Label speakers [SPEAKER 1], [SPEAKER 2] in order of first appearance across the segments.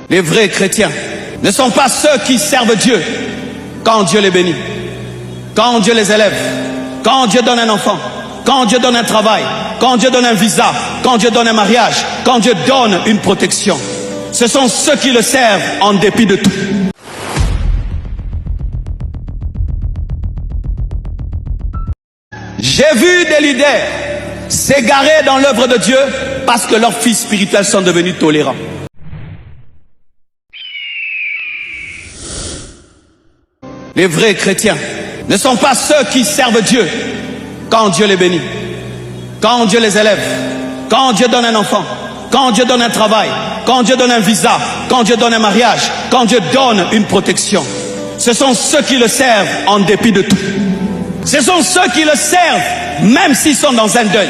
[SPEAKER 1] Les vrais chrétiens ne sont pas ceux qui servent Dieu quand Dieu les bénit, quand Dieu les élève, quand Dieu donne un enfant, quand Dieu donne un travail, quand Dieu donne un visa, quand Dieu donne un mariage, quand Dieu donne une protection. Ce sont ceux qui le servent en dépit de tout. J'ai vu des leaders s'égarer dans l'œuvre de Dieu parce que leurs fils spirituels sont devenus tolérants. Les vrais chrétiens ne sont pas ceux qui servent Dieu quand Dieu les bénit, quand Dieu les élève, quand Dieu donne un enfant, quand Dieu donne un travail, quand Dieu donne un visa, quand Dieu donne un mariage, quand Dieu donne une protection. Ce sont ceux qui le servent en dépit de tout. Ce sont ceux qui le servent même s'ils sont dans un deuil.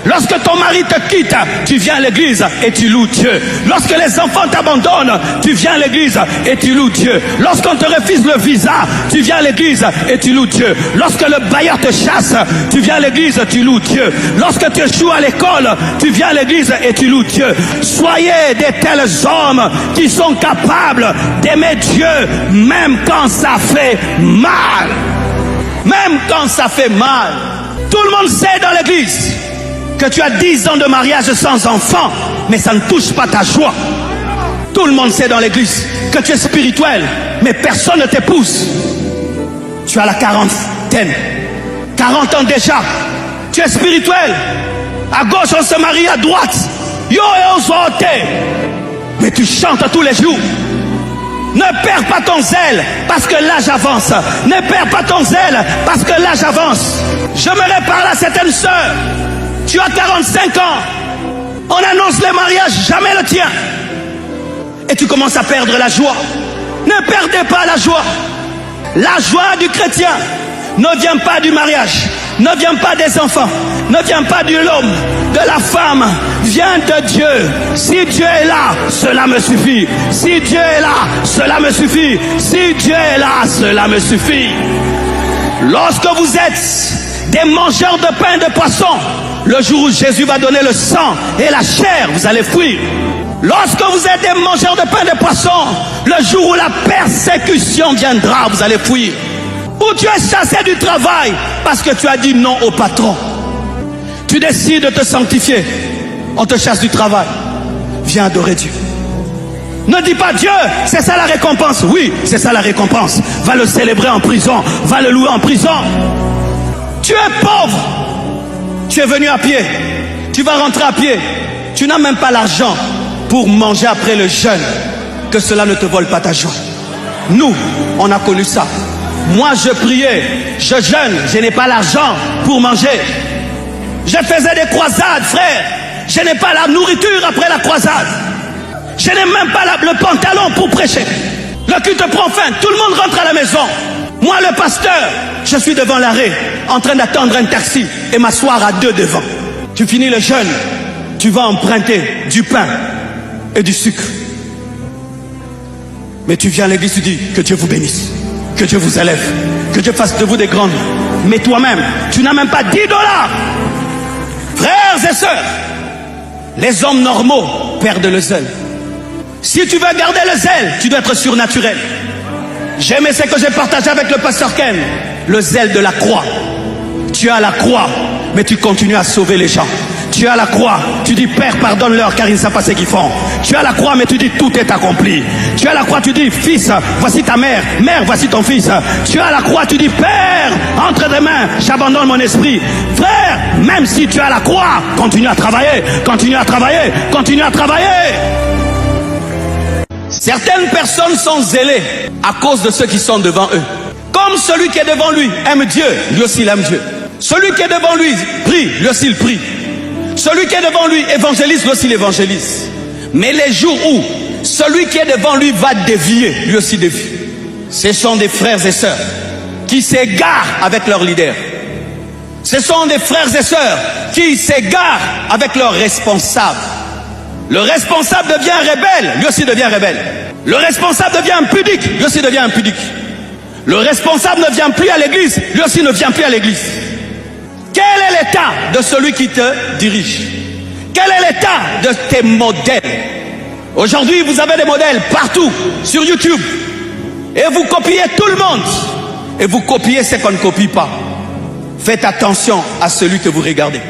[SPEAKER 1] Lorsque ton mari te quitte, tu viens à l'église et tu loues Dieu. Lorsque les enfants t'abandonnent, tu viens à l'église et tu loues Dieu. Lorsqu'on te refuse le visa, tu viens à l'église et tu loues Dieu. Lorsque le bailleur te chasse, tu viens à l'église et tu loues Dieu. Lorsque tu échoues à l'école, tu viens à l'église et tu loues Dieu. Soyez des tels hommes qui sont capables d'aimer Dieu même quand ça fait mal. Même quand ça fait mal. Tout le monde sait dans l'église que tu as 10 ans de mariage sans enfant, mais ça ne touche pas ta joie. Tout le monde sait dans l'église que tu es spirituel, mais personne ne t'épouse. Tu as la quarantaine, 40 ans déjà, tu es spirituel. À gauche on se marie, à droite, yo et osote. Mais tu chantes tous les jours. Ne perds pas ton zèle parce que l'âge avance. Ne perds pas ton zèle parce que l'âge avance. Je me parle à certaines sœurs. Tu as 45 ans. On annonce les mariages, jamais le tien. Et tu commences à perdre la joie. Ne perdez pas la joie. La joie du chrétien ne vient pas du mariage, ne vient pas des enfants, ne vient pas de l'homme, de la femme, vient de Dieu. Si Dieu est là, cela me suffit. Si Dieu est là, cela me suffit. Si Dieu est là, cela me suffit. Lorsque vous êtes des mangeurs de pain et de poisson, le jour où Jésus va donner le sang et la chair, vous allez fuir. Lorsque vous êtes des mangeurs de pain et de poisson, le jour où la persécution viendra, vous allez fuir. Ou tu es chassé du travail parce que tu as dit non au patron. Tu décides de te sanctifier, on te chasse du travail. Viens adorer Dieu. Ne dis pas Dieu, c'est ça la récompense. Oui, c'est ça la récompense. Va le célébrer en prison, va le louer en prison. Tu es pauvre, tu es venu à pied, tu vas rentrer à pied. Tu n'as même pas l'argent pour manger après le jeûne. Que cela ne te vole pas ta joie. Nous, on a connu ça. Moi, je priais, je jeûne, je n'ai pas l'argent pour manger. Je faisais des croisades, frère. Je n'ai pas la nourriture après la croisade. Je n'ai même pas le pantalon pour prêcher. Le culte prend fin, tout le monde rentre à la maison. Moi, le pasteur, je suis devant l'arrêt, en train d'attendre un taxi et m'asseoir à deux devant. Tu finis le jeûne, tu vas emprunter du pain et du sucre. Mais tu viens à l'église, tu dis que Dieu vous bénisse, que Dieu vous élève, que Dieu fasse de vous des grandes. Mais toi-même, tu n'as même pas 10 $. Frères et sœurs, les hommes normaux perdent le zèle. Si tu veux garder le zèle, tu dois être surnaturel. J'aimais ce que j'ai partagé avec le pasteur Ken, le zèle de la croix. Tu as la croix, mais tu continues à sauver les gens. Tu as la croix, tu dis Père pardonne-leur car ils ne savent pas ce qu'ils font. Tu as la croix, mais tu dis tout est accompli. Tu as la croix, tu dis Fils, voici ta mère, mère, voici ton fils. Tu as la croix, tu dis Père, entre tes mains, j'abandonne mon esprit. Frère, même si tu as la croix, continue à travailler, continue à travailler, continue à travailler. Certaines personnes sont zélées à cause de ceux qui sont devant eux. Comme celui qui est devant lui aime Dieu, lui aussi il aime Dieu. Celui qui est devant lui prie, lui aussi il prie. Celui qui est devant lui évangélise, lui aussi il évangélise. Mais les jours où celui qui est devant lui va dévier, lui aussi dévie. Ce sont des frères et sœurs qui s'égarent avec leur leader. Ce sont des frères et sœurs qui s'égarent avec leur responsable. Le responsable devient rebelle, lui aussi devient rebelle. Le responsable devient impudique, lui aussi devient impudique. Le responsable ne vient plus à l'église, lui aussi ne vient plus à l'église. Quel est l'état de celui qui te dirige? Quel est l'état de tes modèles? Aujourd'hui, vous avez des modèles partout, sur YouTube. Et vous copiez tout le monde. Et vous copiez ce qu'on ne copie pas. Faites attention à celui que vous regardez.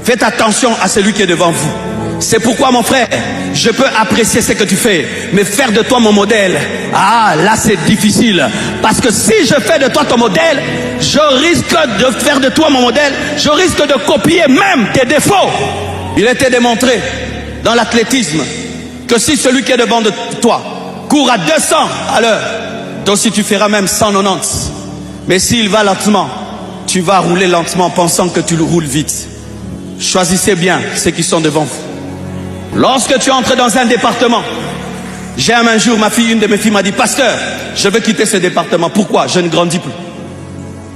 [SPEAKER 1] Faites attention à celui qui est devant vous. C'est pourquoi, mon frère, je peux apprécier ce que tu fais, mais faire de toi mon modèle, ah, là c'est difficile. Parce que si je fais de toi ton modèle, je risque de faire de toi mon modèle, je risque de copier même tes défauts. Il était démontré dans l'athlétisme que si celui qui est devant de toi court à 200 à l'heure, toi aussi tu feras même 190. Mais s'il va lentement, tu vas rouler lentement pensant que tu le roules vite. Choisissez bien ceux qui sont devant vous. Lorsque tu entres dans un département, j'aime un jour, une de mes filles m'a dit, pasteur, je veux quitter ce département. Pourquoi? Je ne grandis plus.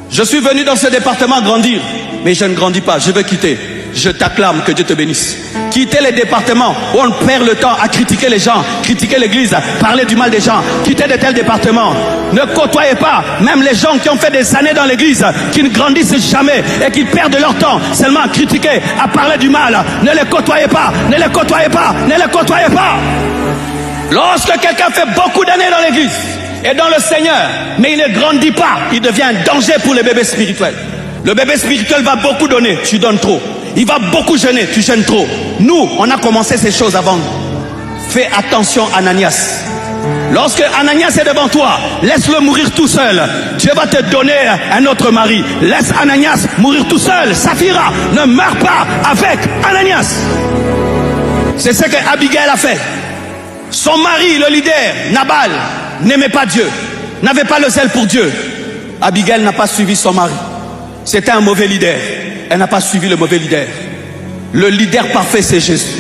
[SPEAKER 1] Je suis venu dans ce département grandir, mais je ne grandis pas, je veux quitter. Je t'acclame, que Dieu te bénisse. Quitter les départements où on perd le temps à critiquer les gens, critiquer l'église, parler du mal des gens. Quitter de tels départements. Ne côtoyez pas même les gens qui ont fait des années dans l'église, qui ne grandissent jamais et qui perdent leur temps seulement à critiquer, à parler du mal. Ne les côtoyez pas, ne les côtoyez pas, ne les côtoyez pas. Lorsque quelqu'un fait beaucoup d'années dans l'église et dans le Seigneur, mais il ne grandit pas, il devient un danger pour les bébés spirituels. Le bébé spirituel va beaucoup donner, tu donnes trop. Il va beaucoup jeûner, tu jeûnes trop. Nous, on a commencé ces choses avant. Fais attention, Ananias. Lorsque Ananias est devant toi, laisse-le mourir tout seul. Dieu va te donner un autre mari. Laisse Ananias mourir tout seul. Saphira, ne meurs pas avec Ananias. C'est ce que Abigail a fait. Son mari, le leader, Nabal, n'aimait pas Dieu, n'avait pas le zèle pour Dieu. Abigail n'a pas suivi son mari. C'était un mauvais leader. Elle n'a pas suivi le mauvais leader. Le leader parfait, c'est Jésus.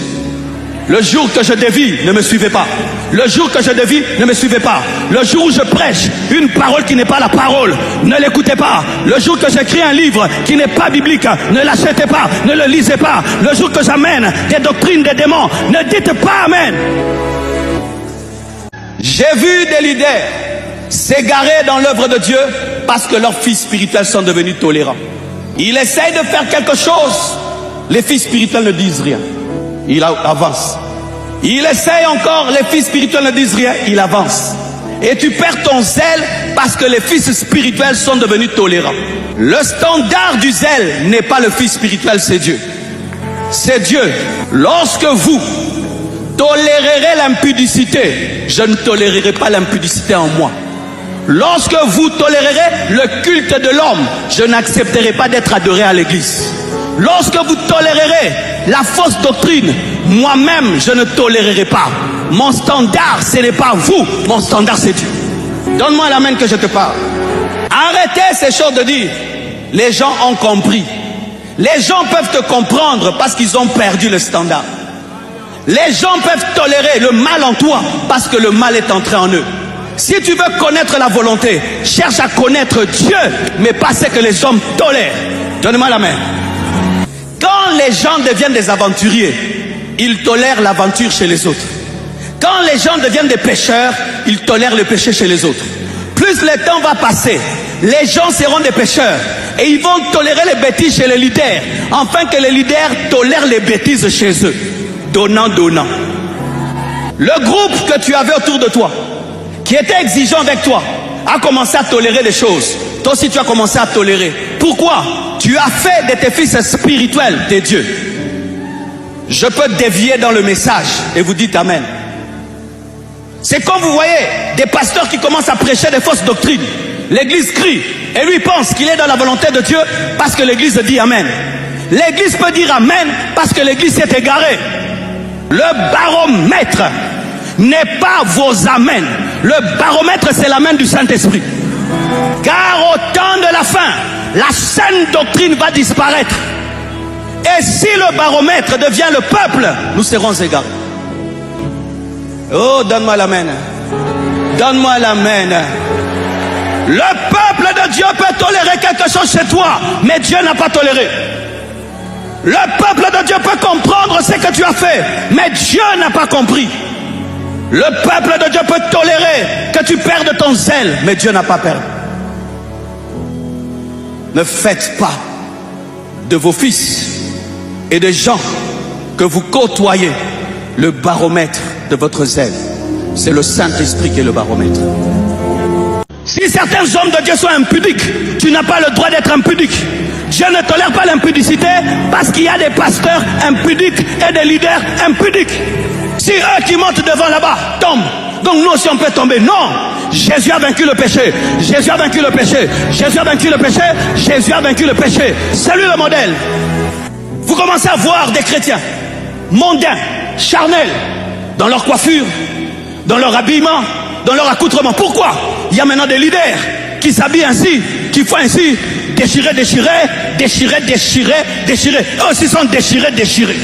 [SPEAKER 1] Le jour que je dévie, ne me suivez pas. Le jour que je dévie, ne me suivez pas. Le jour où je prêche une parole qui n'est pas la parole, ne l'écoutez pas. Le jour que j'écris un livre qui n'est pas biblique, ne l'achetez pas, ne le lisez pas. Le jour que j'amène des doctrines des démons, ne dites pas amen. J'ai vu des leaders s'égarer dans l'œuvre de Dieu parce que leurs fils spirituels sont devenus tolérants. Il essaye de faire quelque chose, les fils spirituels ne disent rien. Il avance. Il essaye encore, les fils spirituels ne disent rien, il avance. Et tu perds ton zèle parce que les fils spirituels sont devenus tolérants. Le standard du zèle n'est pas le fils spirituel, c'est Dieu. C'est Dieu. Lorsque vous tolérerez l'impudicité, je ne tolérerai pas l'impudicité en moi. Lorsque vous tolérerez le culte de l'homme, je n'accepterai pas d'être adoré à l'église. Lorsque vous tolérerez la fausse doctrine, moi-même je ne tolérerai pas. Mon standard, ce n'est pas vous, mon standard c'est Dieu. Donne-moi la main que je te parle. Arrêtez ces choses de dire, les gens ont compris. Les gens peuvent te comprendre parce qu'ils ont perdu le standard. Les gens peuvent tolérer le mal en toi parce que le mal est entré en eux. Si tu veux connaître la volonté, cherche à connaître Dieu, mais pas ce que les hommes tolèrent. Donne-moi la main. Quand les gens deviennent des aventuriers, ils tolèrent l'aventure chez les autres. Quand les gens deviennent des pécheurs, ils tolèrent le péché chez les autres. Plus le temps va passer, les gens seront des pécheurs et ils vont tolérer les bêtises chez les leaders, afin que les leaders tolèrent les bêtises chez eux. Donnant, donnant. Le groupe que tu avais autour de toi, qui était exigeant avec toi, a commencé à tolérer des choses. Toi aussi tu as commencé à tolérer. Pourquoi? Tu as fait de tes fils spirituels des dieux. Je peux dévier dans le message et vous dites amen. C'est comme vous voyez des pasteurs qui commencent à prêcher des fausses doctrines. L'église crie et lui pense qu'il est dans la volonté de Dieu parce que l'église dit amen. L'église peut dire amen parce que l'église s'est égarée. Le baromètre n'est pas vos amens. Le baromètre, c'est l'amen du Saint-Esprit. Car au temps de la fin, la saine doctrine va disparaître. Et si le baromètre devient le peuple, nous serons égarés. Oh, donne-moi l'amen. Donne-moi l'amen. Le peuple de Dieu peut tolérer quelque chose chez toi, mais Dieu n'a pas toléré. Le peuple de Dieu peut comprendre ce que tu as fait, mais Dieu n'a pas compris. Le peuple de Dieu peut tolérer que tu perdes ton zèle, mais Dieu n'a pas perdu. Ne faites pas de vos fils et des gens que vous côtoyez le baromètre de votre zèle. C'est le Saint-Esprit qui est le baromètre. Si certains hommes de Dieu sont impudiques, tu n'as pas le droit d'être impudique. Dieu ne tolère pas l'impudicité parce qu'il y a des pasteurs impudiques et des leaders impudiques. Si eux qui montent devant là-bas tombent, donc nous aussi on peut tomber. Non! Jésus a vaincu le péché. Jésus a vaincu le péché. Jésus a vaincu le péché. Jésus a vaincu le péché. C'est lui le modèle. Vous commencez à voir des chrétiens mondains, charnels, dans leur coiffure, dans leur habillement, dans leur accoutrement. Pourquoi? Il y a maintenant des leaders qui s'habillent ainsi, qui font ainsi, déchirés, déchirés, déchirés, déchirés, déchirés. Eux aussi sont déchirés, déchirés.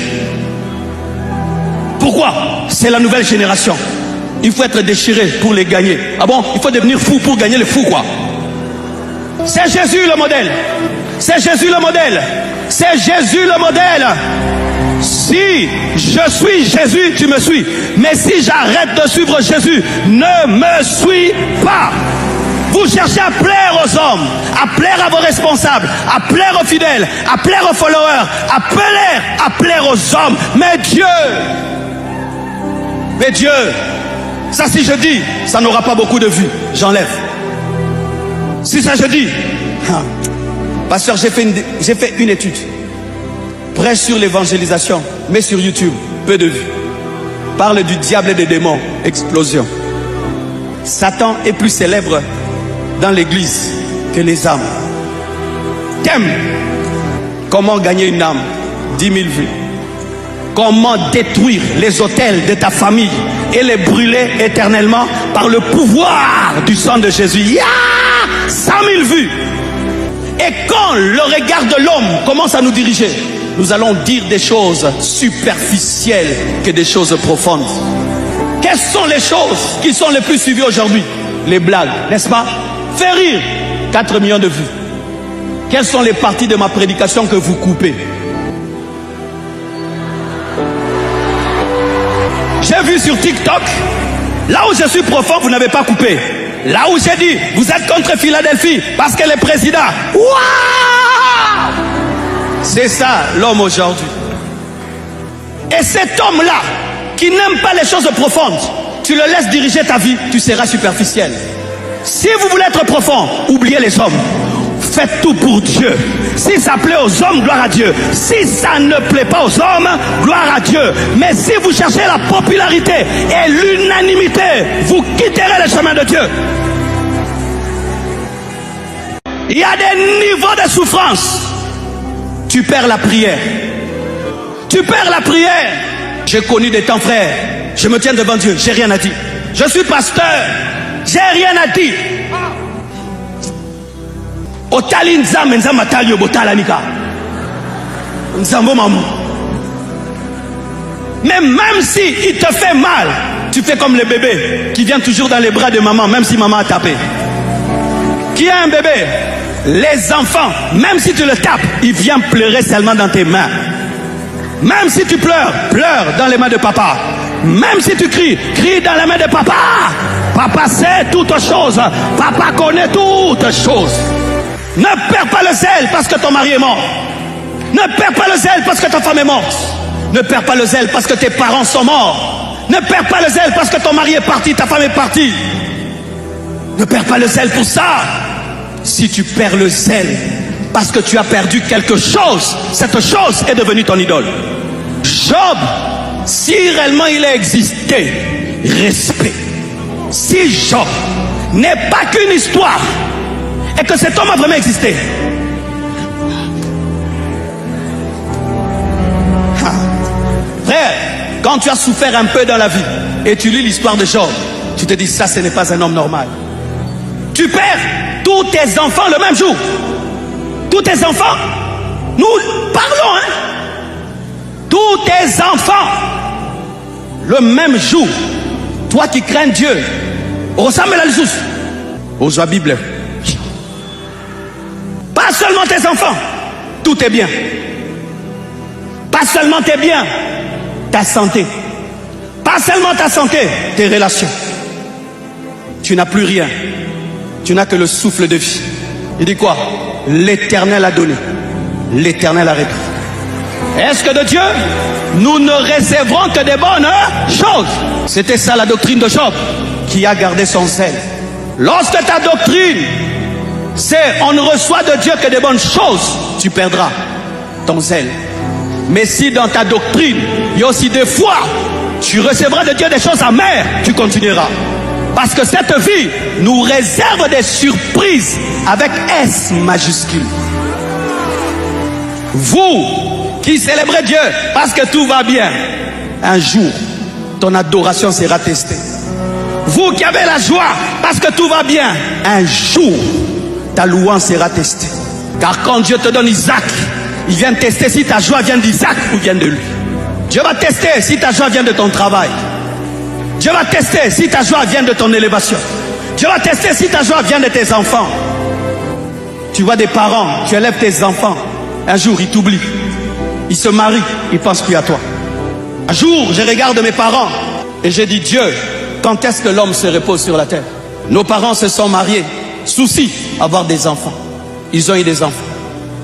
[SPEAKER 1] Pourquoi? C'est la nouvelle génération. Il faut être déchiré pour les gagner. Ah bon? Il faut devenir fou pour gagner les fous, quoi. C'est Jésus le modèle. C'est Jésus le modèle. C'est Jésus le modèle. Si je suis Jésus, tu me suis. Mais si j'arrête de suivre Jésus, ne me suis pas. Vous cherchez à plaire aux hommes, à plaire à vos responsables, à plaire aux fidèles, à plaire aux followers, à plaire aux hommes. Mais Dieu, ça si je dis, ça n'aura pas beaucoup de vues, j'enlève. Si ça je dis, pasteur, j'ai fait une étude. Prêche sur l'évangélisation, mais sur YouTube, peu de vues. Parle du diable et des démons, explosion. Satan est plus célèbre dans l'église que les âmes. Thème: comment gagner une âme? 10 000 vues. Comment détruire les autels de ta famille et les brûler éternellement par le pouvoir du sang de Jésus. 100 000 vues. Et quand le regard de l'homme commence à nous diriger, nous allons dire des choses superficielles que des choses profondes. Quelles sont les choses qui sont les plus suivies aujourd'hui? Les blagues, n'est-ce pas? Faire rire, 4 millions de vues. Quelles sont les parties de ma prédication que vous coupez? J'ai vu sur TikTok, là où je suis profond, vous n'avez pas coupé. Là où j'ai dit, vous êtes contre Philadelphie parce qu'elle est président. Waouh! C'est ça l'homme aujourd'hui. Et cet homme-là, qui n'aime pas les choses profondes, tu le laisses diriger ta vie, tu seras superficiel. Si vous voulez être profond, oubliez les hommes. Faites tout pour Dieu. Si ça plaît aux hommes, gloire à Dieu. Si ça ne plaît pas aux hommes, gloire à Dieu. Mais si vous cherchez la popularité et l'unanimité, vous quitterez le chemin de Dieu. Il y a des niveaux de souffrance. Tu perds la prière. Tu perds la prière. J'ai connu des temps, frères. Je me tiens devant Dieu, j'ai rien à dire. Je suis pasteur, j'ai rien à dire. Otali nzambe nzambe atali obotala nika. Nzambo mamu. Mais même si il te fait mal, tu fais comme le bébé qui vient toujours dans les bras de maman, même si maman a tapé. Qui a un bébé? Les enfants, même si tu le tapes, il vient pleurer seulement dans tes mains. Même si tu pleures, pleure dans les mains de papa. Même si tu cries, crie dans les mains de papa. Papa sait toutes choses. Papa connaît toutes choses. Ne perds pas le zèle parce que ton mari est mort. Ne perds pas le zèle parce que ta femme est morte. Ne perds pas le zèle parce que tes parents sont morts. Ne perds pas le zèle parce que ton mari est parti, ta femme est partie. Ne perds pas le zèle pour ça. Si tu perds le zèle parce que tu as perdu quelque chose, cette chose est devenue ton idole. Job, si réellement il a existé, respect. Si Job n'est pas qu'une histoire et que cet homme a vraiment existé, frère, quand tu as souffert un peu dans la vie et tu lis l'histoire de Job, tu te dis ça, ce n'est pas un homme normal. Tu perds tous tes enfants le même jour. Tous tes enfants, nous parlons, hein. Tous tes enfants le même jour. Toi qui crains Dieu, ressemble à l'Jésus. Aux la Bible. Pas seulement tes enfants, tout est bien. Pas seulement tes biens, ta santé. Pas seulement ta santé, tes relations. Tu n'as plus rien. Tu n'as que le souffle de vie. Il dit quoi? L'Éternel a donné. L'Éternel a repris. Est-ce que de Dieu, nous ne recevrons que des bonnes choses? C'était ça la doctrine de Job, qui a gardé son zèle. Lorsque ta doctrine, c'est on ne reçoit de Dieu que des bonnes choses, tu perdras ton zèle. Mais si dans ta doctrine, il y a aussi des fois, tu recevras de Dieu des choses amères, tu continueras. Parce que cette vie nous réserve des surprises avec S majuscule. Vous qui célébrez Dieu parce que tout va bien, un jour, ton adoration sera testée. Vous qui avez la joie parce que tout va bien, un jour, ta louange sera testée. Car quand Dieu te donne Isaac, il vient tester si ta joie vient d'Isaac ou vient de lui. Dieu va tester si ta joie vient de ton travail. Dieu va tester si ta joie vient de ton élévation. Dieu va tester si ta joie vient de tes enfants. Tu vois des parents, tu élèves tes enfants. Un jour, ils t'oublient. Ils se marient, ils ne pensent plus à toi. Un jour, je regarde mes parents et je dis, Dieu, quand est-ce que l'homme se repose sur la terre? Nos parents se sont mariés, souci, avoir des enfants. Ils ont eu des enfants.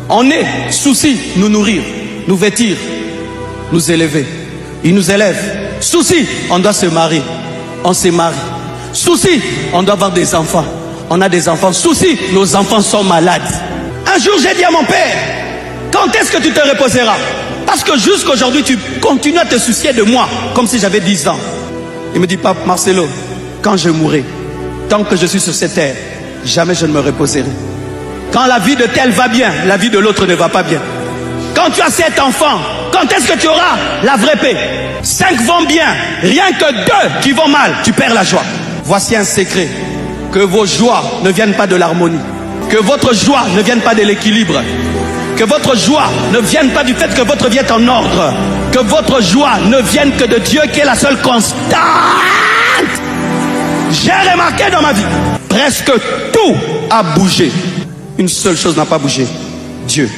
[SPEAKER 1] On est, souci, nous nourrir, nous vêtir, nous élever. Ils nous élèvent. Souci, on doit se marier. On se marie. Souci, on doit avoir des enfants. On a des enfants. Souci, nos enfants sont malades. Un jour, j'ai dit à mon père, quand est-ce que tu te reposeras? Parce que jusqu'aujourd'hui, tu continues à te soucier de moi, comme si j'avais 10 ans. Il me dit, Pape Marcelo, quand je mourrai, tant que je suis sur cette terre, jamais je ne me reposerai. Quand la vie de tel va bien, la vie de l'autre ne va pas bien. Quand tu as 7 enfants, quand est-ce que tu auras la vraie paix? 5 vont bien, rien que 2 qui vont mal, tu perds la joie. Voici un secret, que vos joies ne viennent pas de l'harmonie, que votre joie ne vienne pas de l'équilibre, que votre joie ne vienne pas du fait que votre vie est en ordre, que votre joie ne vienne que de Dieu qui est la seule constante. J'ai remarqué dans ma vie, presque tout a bougé. Une seule chose n'a pas bougé, Dieu.